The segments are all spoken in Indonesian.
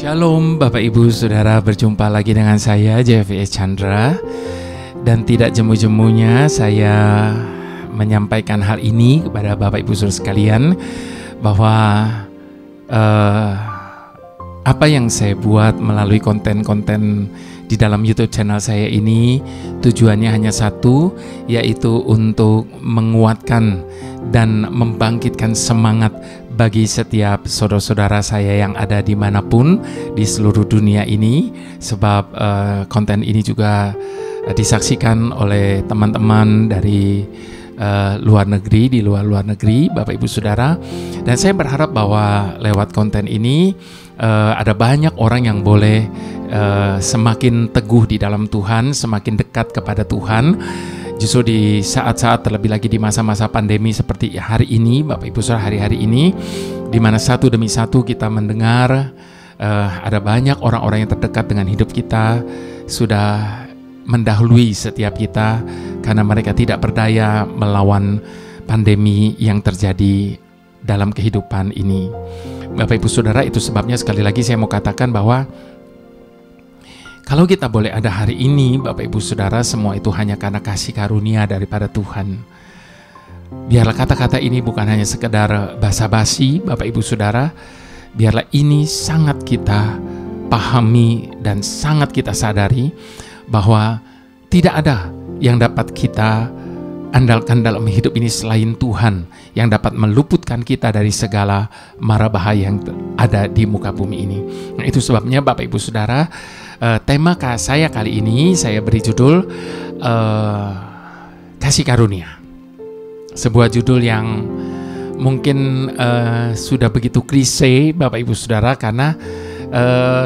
Shalom Bapak Ibu Saudara, berjumpa lagi dengan saya JFS Chandra. Dan tidak jemu-jemunya saya menyampaikan hal ini kepada Bapak Ibu Saudara sekalian, bahwa apa yang saya buat melalui konten-konten di dalam YouTube channel saya ini tujuannya hanya satu, yaitu untuk menguatkan dan membangkitkan semangat bagi setiap saudara-saudara saya yang ada dimanapun di seluruh dunia ini. Sebab konten ini juga disaksikan oleh teman-teman dari luar negeri, di luar negeri, Bapak Ibu Saudara. Dan saya berharap bahwa lewat konten ini ada banyak orang yang boleh semakin teguh di dalam Tuhan, semakin dekat kepada Tuhan. Justru di saat-saat, terlebih lagi di masa-masa pandemi seperti hari ini, Bapak Ibu Saudara, hari-hari ini, di mana satu demi satu kita mendengar ada banyak orang-orang yang terdekat dengan hidup kita sudah mendahului setiap kita, karena mereka tidak berdaya melawan pandemi yang terjadi dalam kehidupan ini. Bapak Ibu Saudara, itu sebabnya sekali lagi saya mau katakan bahwa kalau kita boleh ada hari ini, Bapak Ibu Saudara, semua itu hanya karena kasih karunia daripada Tuhan. Biarlah kata-kata ini bukan hanya sekedar basa-basi, Bapak Ibu Saudara. Biarlah ini sangat kita pahami dan sangat kita sadari bahwa tidak ada yang dapat kita andalkan dalam hidup ini selain Tuhan, yang dapat meluputkan kita dari segala mara bahaya yang ada di muka bumi ini. Nah, itu sebabnya Bapak Ibu Saudara, tema saya kali ini saya beri judul Kasih Karunia. Sebuah judul yang mungkin sudah begitu klise, Bapak Ibu Saudara, karena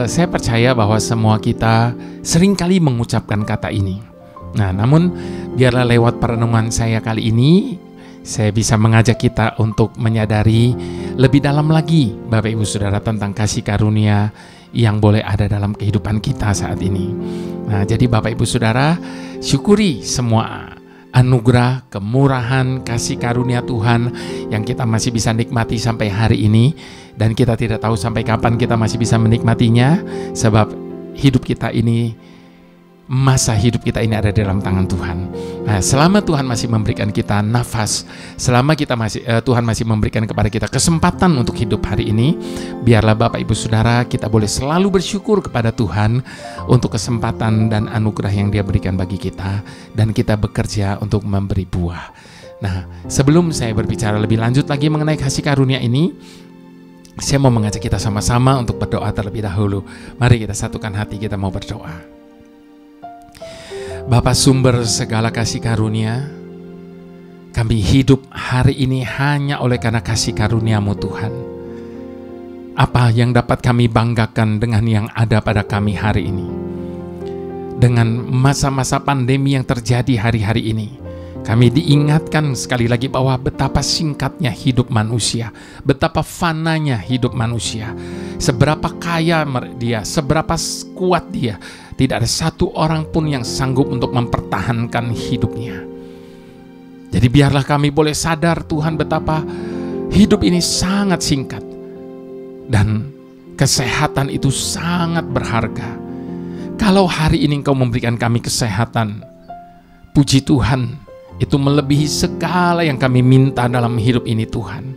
saya percaya bahwa semua kita seringkali mengucapkan kata ini. Nah, namun biarlah lewat perenungan saya kali ini, saya bisa mengajak kita untuk menyadari lebih dalam lagi, Bapak Ibu Saudara, tentang kasih karunia yang boleh ada dalam kehidupan kita saat ini. Nah, jadi Bapak Ibu Saudara, syukuri semua anugerah, kemurahan, kasih karunia Tuhan yang kita masih bisa nikmati sampai hari ini. Dan kita tidak tahu sampai kapan kita masih bisa menikmatinya, sebab hidup kita ini, masa hidup kita ini ada dalam tangan Tuhan. Nah, selama Tuhan masih memberikan kita nafas, selama Tuhan masih memberikan kepada kita kesempatan untuk hidup hari ini, biarlah Bapak Ibu Saudara kita boleh selalu bersyukur kepada Tuhan untuk kesempatan dan anugerah yang Dia berikan bagi kita, dan kita bekerja untuk memberi buah. Nah, sebelum saya berbicara lebih lanjut lagi mengenai kasih karunia ini, saya mau mengajak kita sama-sama untuk berdoa terlebih dahulu. Mari kita satukan hati, kita mau berdoa. Bapa sumber segala kasih karunia, kami hidup hari ini hanya oleh karena kasih karunia-Mu Tuhan. Apa yang dapat kami banggakan dengan yang ada pada kami hari ini? Dengan masa-masa pandemi yang terjadi hari-hari ini, kami diingatkan sekali lagi bahwa betapa singkatnya hidup manusia, betapa fananya hidup manusia, seberapa kaya dia, seberapa kuat dia. Tidak ada satu orang pun yang sanggup untuk mempertahankan hidupnya. Jadi biarlah kami boleh sadar Tuhan betapa hidup ini sangat singkat, dan kesehatan itu sangat berharga. Kalau hari ini Engkau memberikan kami kesehatan, puji Tuhan, itu melebihi segala yang kami minta dalam hidup ini Tuhan.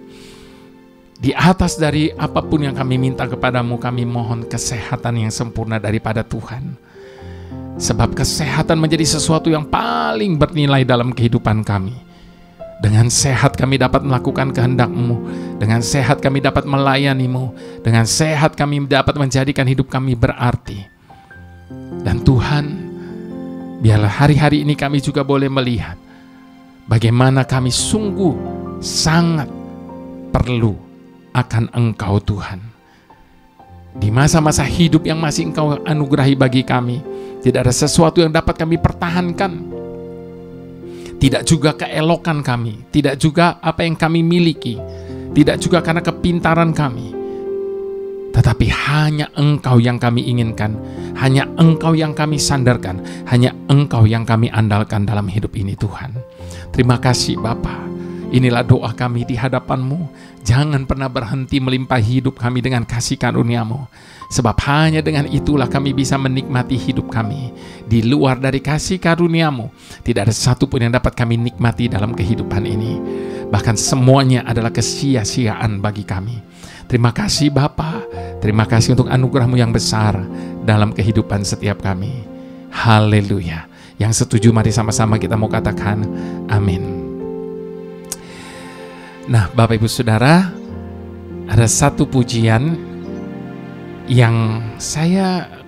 Di atas dari apapun yang kami minta kepadamu, kami mohon kesehatan yang sempurna daripada Tuhan. Sebab kesehatan menjadi sesuatu yang paling bernilai dalam kehidupan kami. Dengan sehat kami dapat melakukan kehendak-Mu, dengan sehat kami dapat melayani-Mu, dengan sehat kami dapat menjadikan hidup kami berarti. Dan Tuhan, biarlah hari-hari ini kami juga boleh melihat bagaimana kami sungguh sangat perlu akan Engkau Tuhan. Di masa-masa hidup yang masih Engkau anugerahi bagi kami, tidak ada sesuatu yang dapat kami pertahankan. Tidak juga keelokan kami, tidak juga apa yang kami miliki, tidak juga karena kepintaran kami. Tetapi hanya Engkau yang kami inginkan, hanya Engkau yang kami sandarkan, hanya Engkau yang kami andalkan dalam hidup ini Tuhan. Terima kasih Bapa. Inilah doa kami di hadapan-Mu. Jangan pernah berhenti melimpahi hidup kami dengan kasih karunia-Mu. Sebab hanya dengan itulah kami bisa menikmati hidup kami. Di luar dari kasih karunia-Mu, tidak ada satu pun yang dapat kami nikmati dalam kehidupan ini. Bahkan semuanya adalah kesia-siaan bagi kami. Terima kasih Bapa. Terima kasih untuk anugerah-Mu yang besar dalam kehidupan setiap kami. Haleluya. Yang setuju mari sama-sama kita mau katakan amin. Nah, Bapak Ibu Saudara, ada satu pujian yang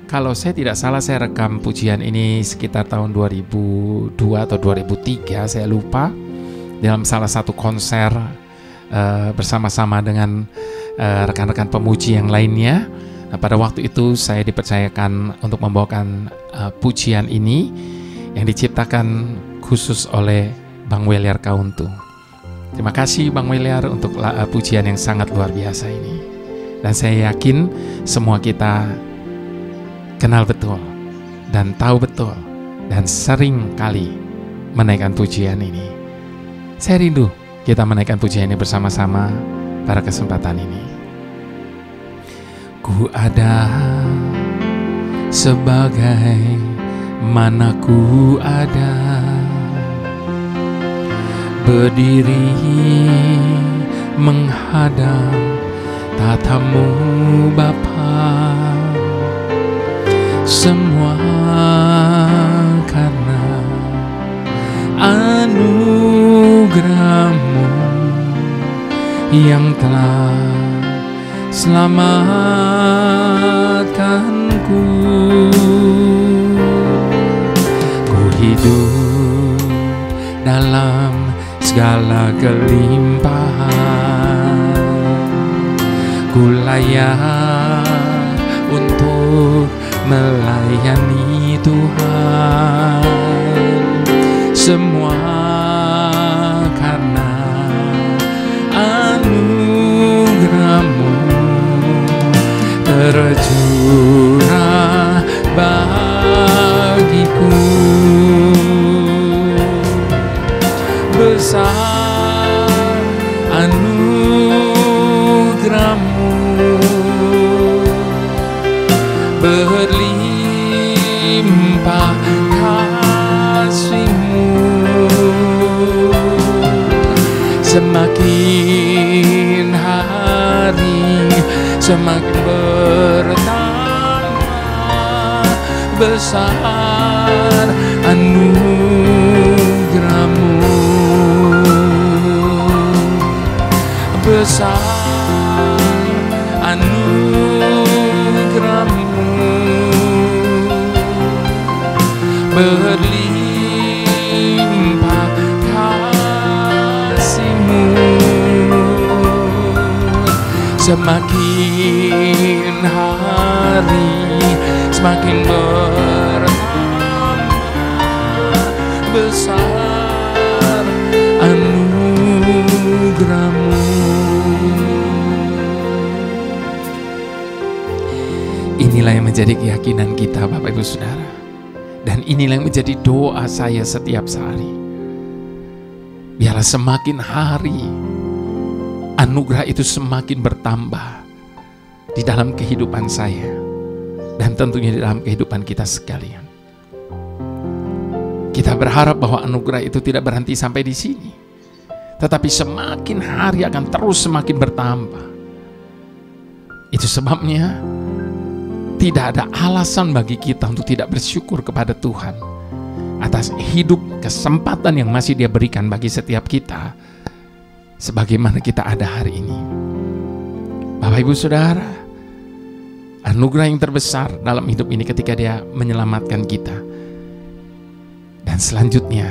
kalau saya tidak salah, saya rekam pujian ini sekitar tahun 2002 atau 2003, saya lupa, dalam salah satu konser bersama-sama dengan rekan-rekan pemuji yang lainnya. Nah, pada waktu itu saya dipercayakan untuk membawakan pujian ini yang diciptakan khusus oleh Bang Weliar Kauntu. Terima kasih Bang Weliar untuk pujian yang sangat luar biasa ini. Dan saya yakin semua kita kenal betul dan tahu betul dan sering kali menaikkan pujian ini. Saya rindu kita menaikkan pujian ini bersama-sama pada kesempatan ini. Ku ada sebagai mana ku ada, berdiri menghadap tatamu Bapa, semua karena anugerah-Mu yang telah selamatkanku. Ku hidup dalam segala kelimpahan, ku layak untuk melayani Tuhan. Semua karena anugerah-Mu tercurah bagiku. Besar anugerah-Mu, berlimpah kasih-Mu, semakin hari semakin bertambah. Besar anugerah-Mu, besar anugerah-Mu, berlimpah kasih-Mu, semakin hari semakin bertambah. Besar anugerah-Mu. Inilah yang menjadi keyakinan kita Bapak Ibu Saudara. Dan inilah yang menjadi doa saya setiap hari. Biarlah semakin hari anugerah itu semakin bertambah di dalam kehidupan saya dan tentunya di dalam kehidupan kita sekalian. Kita berharap bahwa anugerah itu tidak berhenti sampai di sini, tetapi semakin hari akan terus semakin bertambah. Itu sebabnya tidak ada alasan bagi kita untuk tidak bersyukur kepada Tuhan atas hidup kesempatan yang masih Dia berikan bagi setiap kita, sebagaimana kita ada hari ini. Bapak Ibu Saudara, anugerah yang terbesar dalam hidup ini ketika Dia menyelamatkan kita. Dan selanjutnya,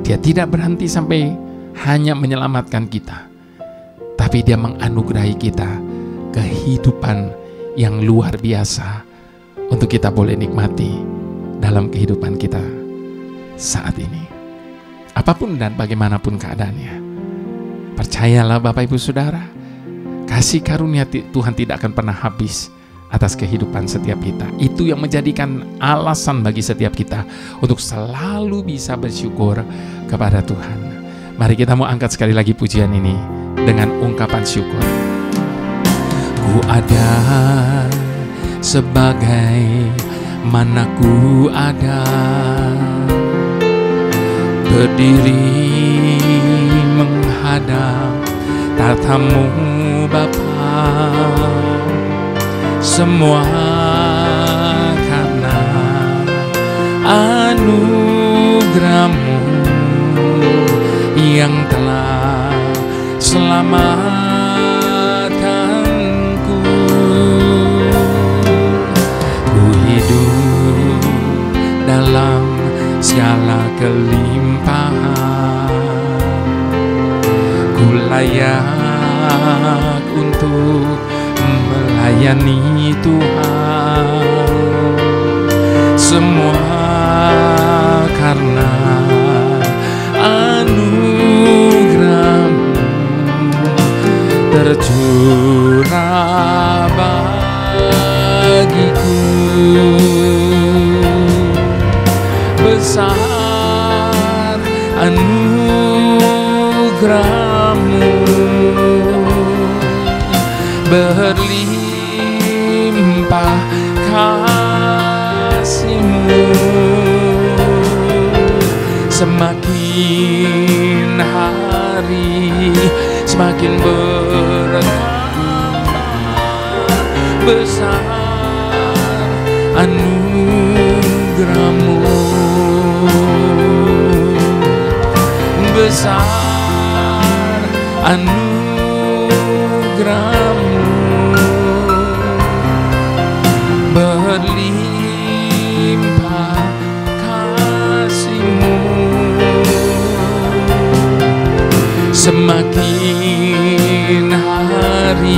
Dia tidak berhenti sampai hanya menyelamatkan kita, tapi Dia menganugerahi kita kehidupan yang luar biasa untuk kita boleh nikmati dalam kehidupan kita saat ini. Apapun dan bagaimanapun keadaannya, percayalah Bapak Ibu Saudara, kasih karunia Tuhan tidak akan pernah habis atas kehidupan setiap kita. Itu yang menjadikan alasan bagi setiap kita untuk selalu bisa bersyukur kepada Tuhan. Mari kita mau angkat sekali lagi pujian ini dengan ungkapan syukur. Ku ada sebagai mana ku ada, berdiri menghadap tatamu Bapa, semua karena anugerah-Mu yang telah selamatkanku. Ku hidup dalam segala kelimpahan, ku layak untuk melayani Tuhan, semua karena anugerah-Mu tercurah bagiku. Besar anugerah-Mu, berlimpah kasih-Mu, semakin hari semakin bertambah. Besar anugerah-Mu, besar anugerah-Mu, berlimpah kasih-Mu, semakin hari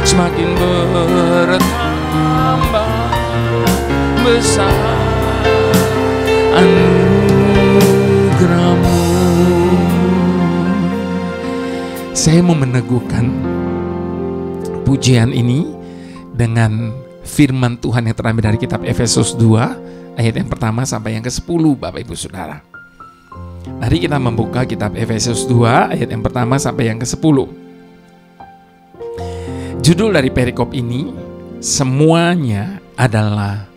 semakin bertambah. Besar anugerah-Mu. Saya mau meneguhkan pujian ini dengan firman Tuhan yang terambil dari kitab Efesus 2 ayat yang pertama sampai yang ke-10, Bapak Ibu Saudara. Mari kita membuka kitab Efesus 2 ayat yang pertama sampai yang ke-10. Judul dari perikop ini, semuanya adalah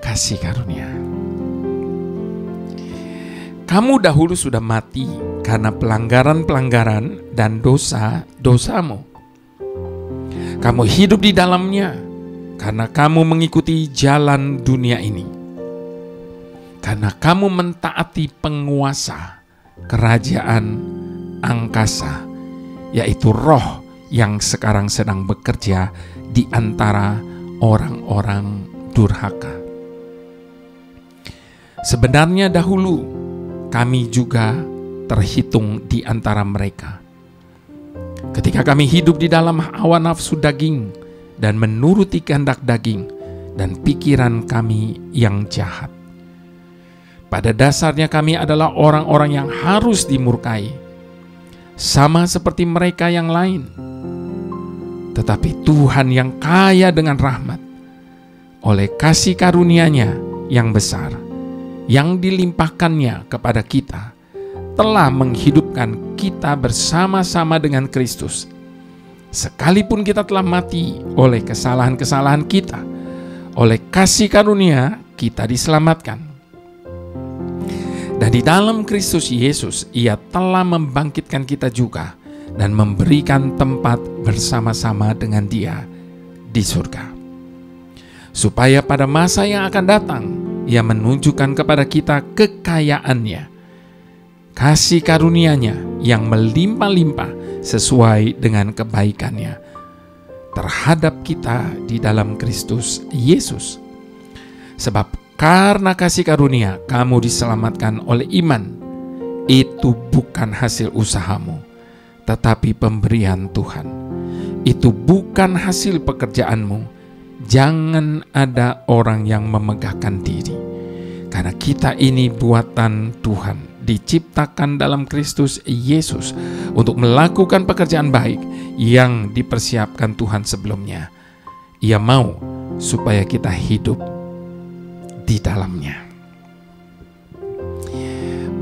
kasih karunia. Kamu dahulu sudah mati karena pelanggaran-pelanggaran dan dosa-dosamu. Kamu hidup di dalamnya karena kamu mengikuti jalan dunia ini. Karena kamu mentaati penguasa kerajaan angkasa, yaitu roh yang sekarang sedang bekerja di antara orang-orang durhaka. Sebenarnya dahulu kami juga terhitung di antara mereka. Ketika kami hidup di dalam hawa nafsu daging dan menuruti kehendak daging dan pikiran kami yang jahat. Pada dasarnya kami adalah orang-orang yang harus dimurkai, sama seperti mereka yang lain. Tetapi Tuhan yang kaya dengan rahmat, oleh kasih karunia-Nya yang besar, yang dilimpahkannya kepada kita, telah menghidupkan kita bersama-sama dengan Kristus. Sekalipun kita telah mati oleh kesalahan-kesalahan kita, oleh kasih karunia kita diselamatkan. Dan di dalam Kristus Yesus, Ia telah membangkitkan kita juga dan memberikan tempat bersama-sama dengan Dia di surga. Supaya pada masa yang akan datang, Ia menunjukkan kepada kita kekayaan-Nya, kasih karunia-Nya yang melimpah-limpah sesuai dengan kebaikan-Nya terhadap kita di dalam Kristus Yesus. Sebab karena kasih karunia kamu diselamatkan oleh iman. Itu bukan hasil usahamu, tetapi pemberian Tuhan. Itu bukan hasil pekerjaanmu. Jangan ada orang yang memegahkan diri, karena kita ini buatan Tuhan, diciptakan dalam Kristus Yesus untuk melakukan pekerjaan baik yang dipersiapkan Tuhan sebelumnya. Ia mau supaya kita hidup di dalamnya.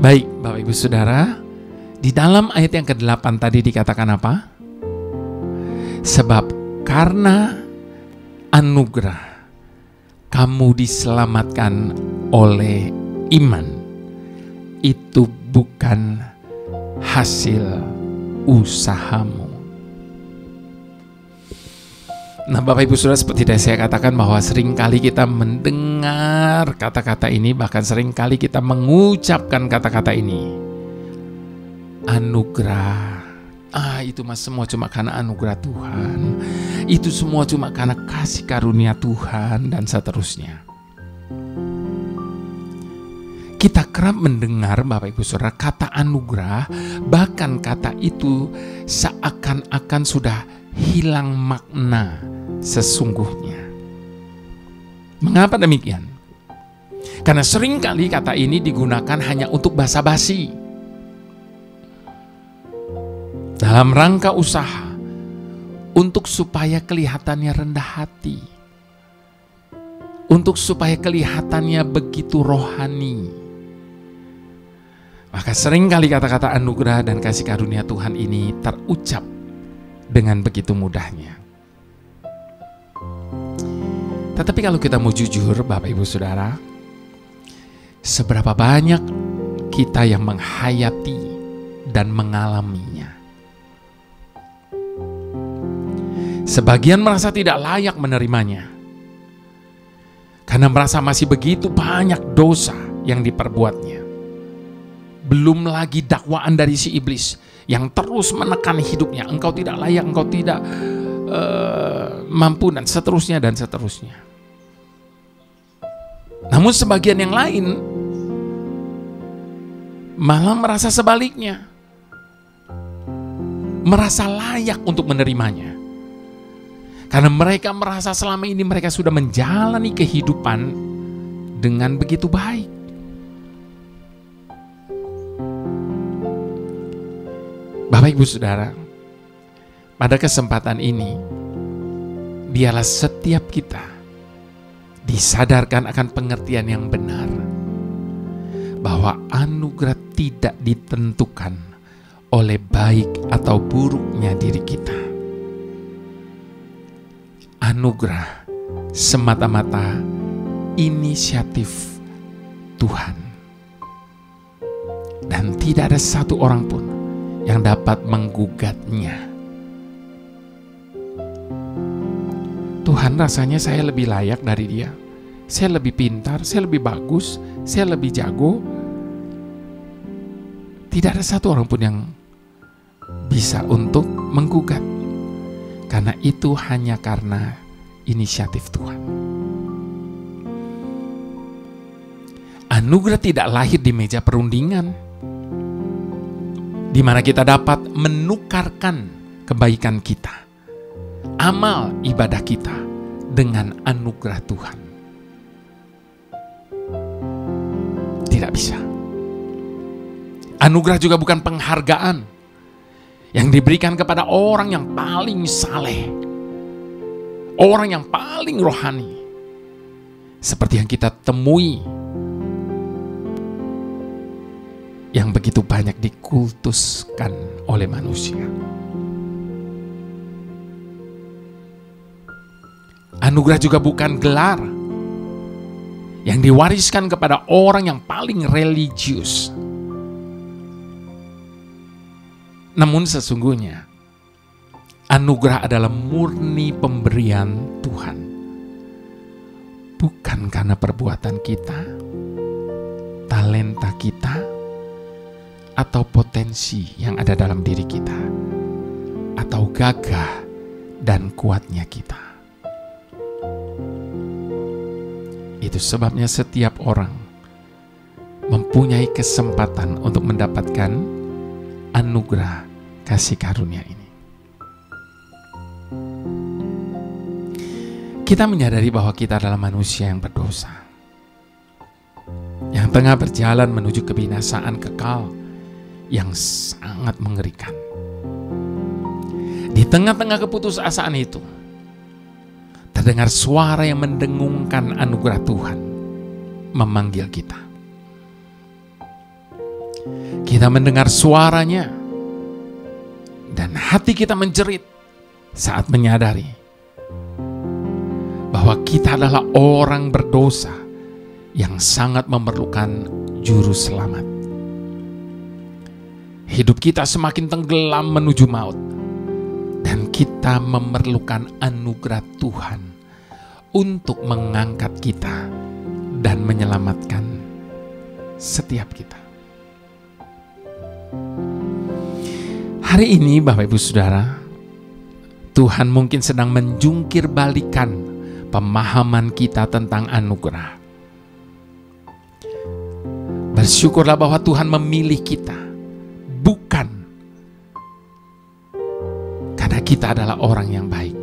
Baik, Bapak Ibu Saudara, Di dalam ayat yang ke-8 tadi dikatakan apa? Sebab karena anugerah kamu diselamatkan oleh iman. Itu bukan hasil usahamu. Nah, Bapak Ibu Saudara, seperti yang saya katakan bahwa seringkali kita mendengar kata-kata ini, bahkan seringkali kita mengucapkan kata-kata ini. Anugerah. Itu mas semua cuma karena anugerah Tuhan. Itu semua cuma karena kasih karunia Tuhan dan seterusnya. Kita kerap mendengar Bapak Ibu Saudara kata anugerah, bahkan kata itu seakan-akan sudah hilang makna sesungguhnya. Mengapa demikian? Karena seringkali kata ini digunakan hanya untuk basa-basi, dalam rangka usaha, untuk supaya kelihatannya rendah hati, untuk supaya kelihatannya begitu rohani. Maka seringkali kata-kata anugerah dan kasih karunia Tuhan ini terucap dengan begitu mudahnya. Tetapi kalau kita mau jujur Bapak Ibu Saudara, seberapa banyak kita yang menghayati dan mengalaminya? Sebagian merasa tidak layak menerimanya, karena merasa masih begitu banyak dosa yang diperbuatnya. Belum lagi dakwaan dari si iblis yang terus menekan hidupnya. Engkau tidak layak, engkau tidak mampu, dan seterusnya dan seterusnya. Namun sebagian yang lain malah merasa sebaliknya, merasa layak untuk menerimanya. Karena mereka merasa selama ini mereka sudah menjalani kehidupan dengan begitu baik. Bapak Ibu Saudara, pada kesempatan ini, biarlah setiap kita disadarkan akan pengertian yang benar, bahwa anugerah tidak ditentukan oleh baik atau buruknya diri kita. Anugerah semata-mata inisiatif Tuhan, dan tidak ada satu orang pun yang dapat menggugatnya. Tuhan, rasanya saya lebih layak dari dia, saya lebih pintar, saya lebih bagus, saya lebih jago. Tidak ada satu orang pun yang bisa untuk menggugat, karena itu hanya karena inisiatif Tuhan. Anugerah tidak lahir di meja perundingan, di mana kita dapat menukarkan kebaikan kita, amal ibadah kita dengan anugerah Tuhan. Tidak bisa. Anugerah juga bukan penghargaan yang diberikan kepada orang yang paling saleh, orang yang paling rohani, seperti yang kita temui, yang begitu banyak dikultuskan oleh manusia. Anugerah juga bukan gelar yang diwariskan kepada orang yang paling religius. Namun sesungguhnya anugerah adalah murni pemberian Tuhan, bukan karena perbuatan kita, talenta kita, atau potensi yang ada dalam diri kita, atau gagah dan kuatnya kita. Itu sebabnya setiap orang mempunyai kesempatan untuk mendapatkan anugerah kasih karunia ini. Kita menyadari bahwa kita adalah manusia yang berdosa, yang tengah berjalan menuju kebinasaan kekal yang sangat mengerikan. Di tengah-tengah keputusasaan itu, terdengar suara yang mendengungkan anugerah Tuhan memanggil kita. Kita mendengar suaranya hati kita menjerit saat menyadari bahwa kita adalah orang berdosa yang sangat memerlukan juru selamat. Hidup kita semakin tenggelam menuju maut, dan kita memerlukan anugerah Tuhan untuk mengangkat kita dan menyelamatkan setiap kita. Hari ini Bapak Ibu Saudara, Tuhan mungkin sedang menjungkir balikan pemahaman kita tentang anugerah. Bersyukurlah bahwa Tuhan memilih kita, bukan karena kita adalah orang yang baik.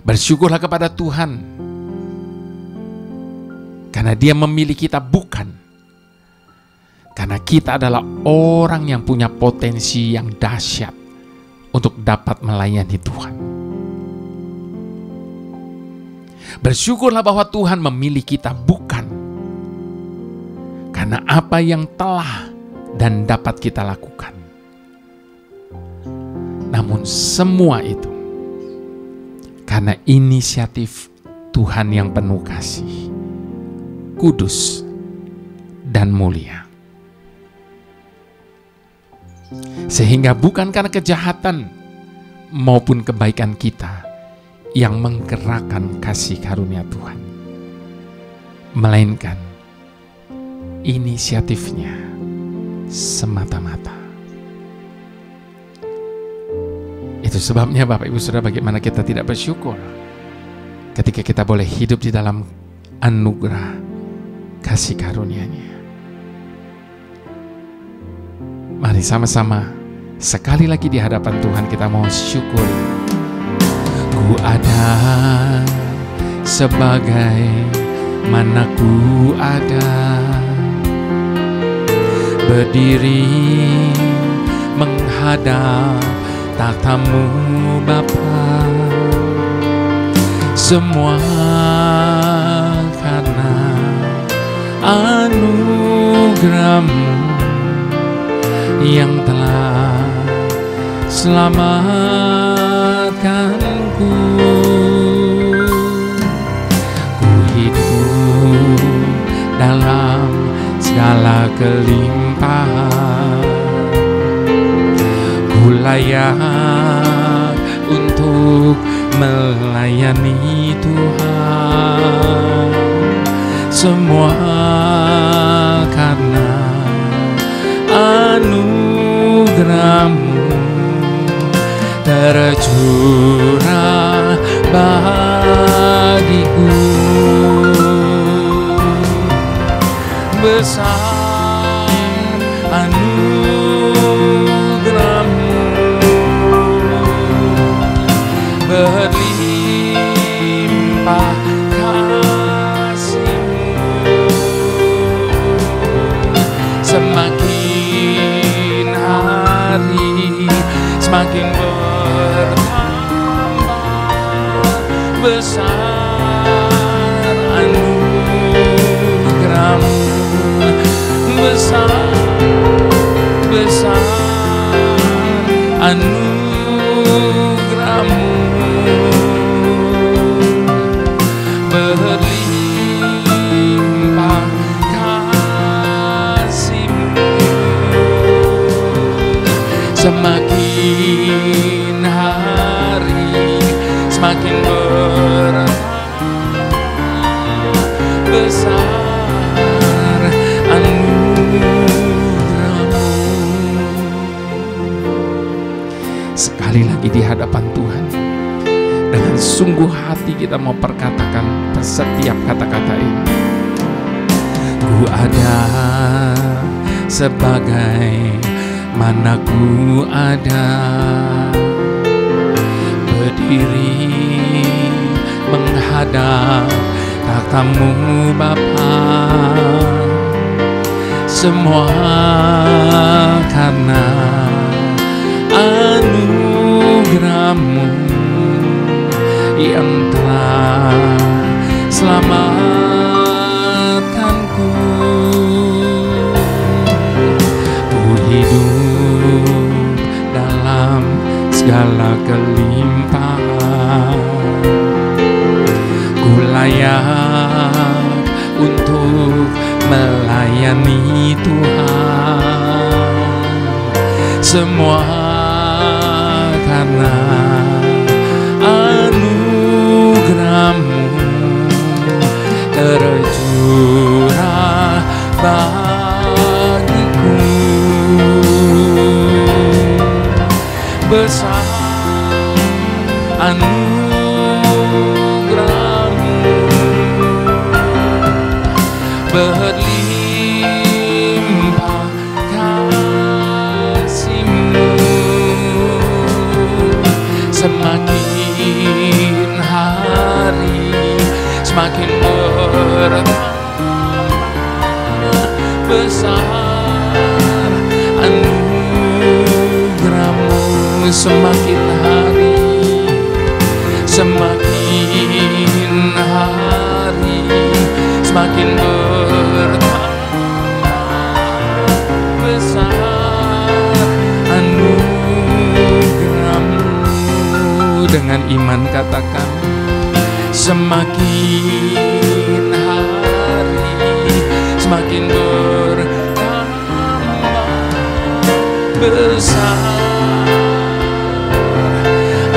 Bersyukurlah kepada Tuhan karena Dia memilih kita, bukan karena kita adalah orang yang punya potensi yang dahsyat untuk dapat melayani Tuhan. Bersyukurlah bahwa Tuhan memilih kita, bukan karena apa yang telah dan dapat kita lakukan. Namun semua itu karena inisiatif Tuhan yang penuh kasih, kudus, dan mulia. Sehingga bukan karena kejahatan maupun kebaikan kita yang menggerakkan kasih karunia Tuhan, melainkan inisiatifnya semata-mata. Itu sebabnya Bapak Ibu Saudara, bagaimana kita tidak bersyukur ketika kita boleh hidup di dalam anugerah kasih karunia-Nya. Mari sama-sama sekali lagi di hadapan Tuhan kita mau syukur. Ku ada sebagai mana ku ada, berdiri menghadap tahta-Mu Bapa. Semua karena anugerah-Mu yang telah selamatkanku. Ku hidup dalam segala kelimpahan, ku layak untuk melayani Tuhan. Semua karena anugerah-Mu tercurah bagiku. Besar anugerah-Mu, berlimpah kasih-Mu, semakin hari semakin bertambah. Besar anugerah-Mu, besar anugerah-Mu, berlimpah kasih-Mu, semakin hari semakin bertambah. Besar anugerah-Mu. Sekali lagi di hadapan Tuhan, dengan sungguh hati kita mau perkatakan setiap kata-kata ini. Ku ada sebagai mana ku ada, berdiri menghadap tahta-Mu Bapa. Semua karena anugerah-Mu yang telah selamatkanku. Ku hidup segala kelimpahan. Ku layak untuk melayani Tuhan, semua karena anugerah-Mu tercurah bagiku. Besar anugerah-Mu, berlimpah kasih-Mu. Semakin hari semakin bertambah besar anugerah-Mu. Semakin hari semakin hari semakin bertambah besar anugerah-Mu. Dengan iman katakan, semakin hari semakin bertambah besar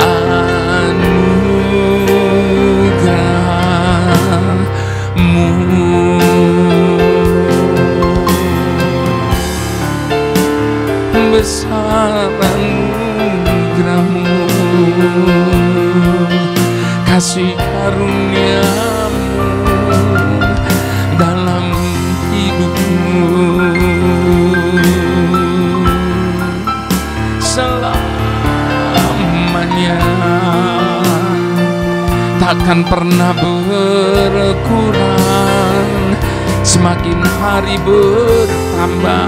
anugerah-Mu. Besar anugerah-Mu, kasih karunia-Mu dalam hidupku selamanya, takkan pernah berkurang. Semakin hari bertambah,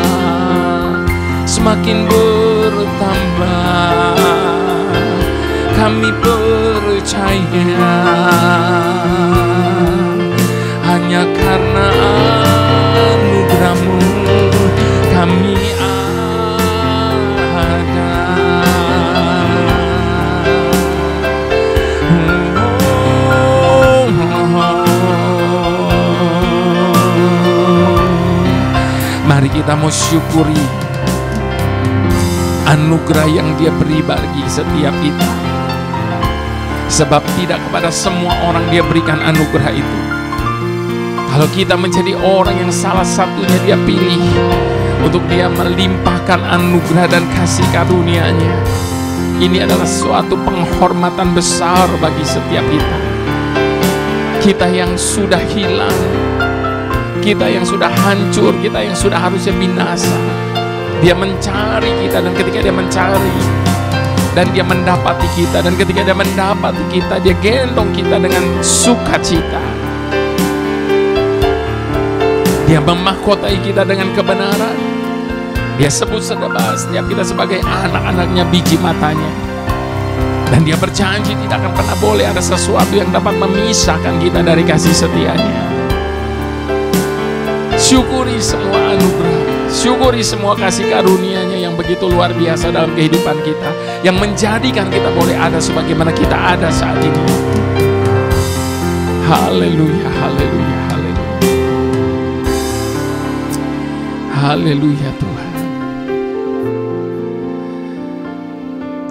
semakin bertambah. Kami percaya hanya karena anugerah-Mu kami ada. Mari kita mau syukuri anugerah yang Dia beri bagi setiap kita. Sebab tidak kepada semua orang Dia berikan anugerah itu. Kalau kita menjadi orang yang salah satunya Dia pilih untuk Dia melimpahkan anugerah dan kasih karunia-Nya, ini adalah suatu penghormatan besar bagi setiap kita. Kita yang sudah hilang, kita yang sudah hancur, kita yang sudah harusnya binasa, Dia mencari kita, dan ketika Dia mencari dan Dia mendapati kita, dan ketika Dia mendapati kita, Dia gendong kita dengan sukacita. Dia memahkotai kita dengan kebenaran. Dia sebut setiap kita sebagai anak-anaknya, biji matanya. Dan Dia berjanji tidak akan pernah boleh ada sesuatu yang dapat memisahkan kita dari kasih setia-Nya. Syukuri semua anugerah, syukuri semua kasih karunia-Nya yang begitu luar biasa dalam kehidupan kita, yang menjadikan kita boleh ada sebagaimana kita ada saat ini. Haleluya, haleluya, haleluya. Haleluya Tuhan.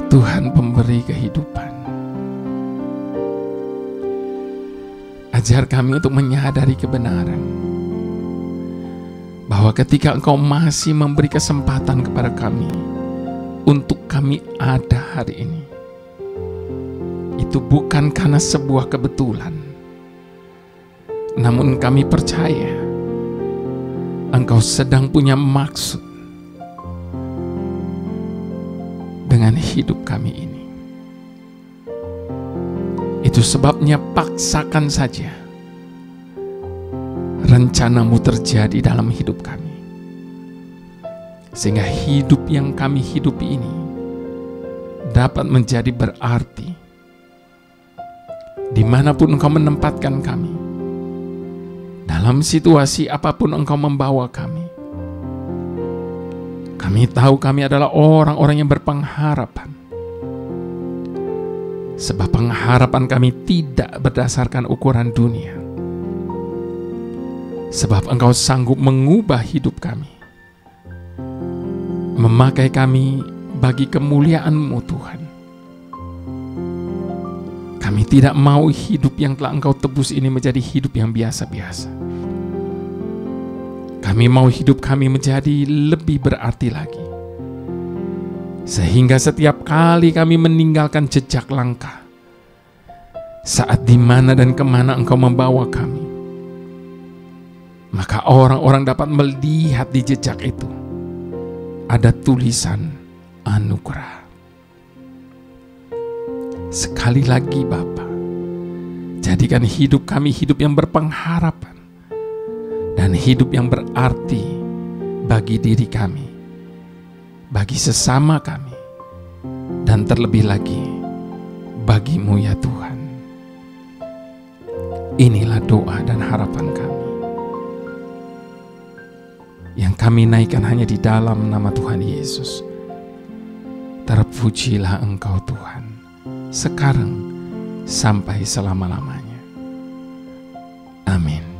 Tuhan pemberi kehidupan. Ajar kami untuk menyadari kebenaran bahwa ketika Engkau masih memberi kesempatan kepada kami untuk kami ada hari ini, itu bukan karena sebuah kebetulan, namun kami percaya Engkau sedang punya maksud dengan hidup kami ini. Itu sebabnya paksakan saja rencana-Mu terjadi dalam hidup kami, sehingga hidup yang kami hidupi ini dapat menjadi berarti dimanapun Engkau menempatkan kami, dalam situasi apapun Engkau membawa kami. Kami tahu kami adalah orang-orang yang berpengharapan Sebab pengharapan kami tidak berdasarkan ukuran dunia. Sebab Engkau sanggup mengubah hidup kami, memakai kami bagi kemuliaan-Mu Tuhan. Kami tidak mau hidup yang telah Engkau tebus ini menjadi hidup yang biasa-biasa. Kami mau hidup kami menjadi lebih berarti lagi. Sehingga setiap kali kami meninggalkan jejak langkah, saat di mana dan kemana Engkau membawa kami, maka orang-orang dapat melihat di jejak itu ada tulisan anugerah. Sekali lagi Bapa, jadikan hidup kami hidup yang berpengharapan dan hidup yang berarti bagi diri kami, bagi sesama kami, dan terlebih lagi bagi-Mu ya Tuhan. Inilah doa dan harapan kami, yang kami naikkan hanya di dalam nama Tuhan Yesus. Terpujilah Engkau Tuhan, sekarang sampai selama-lamanya. Amin.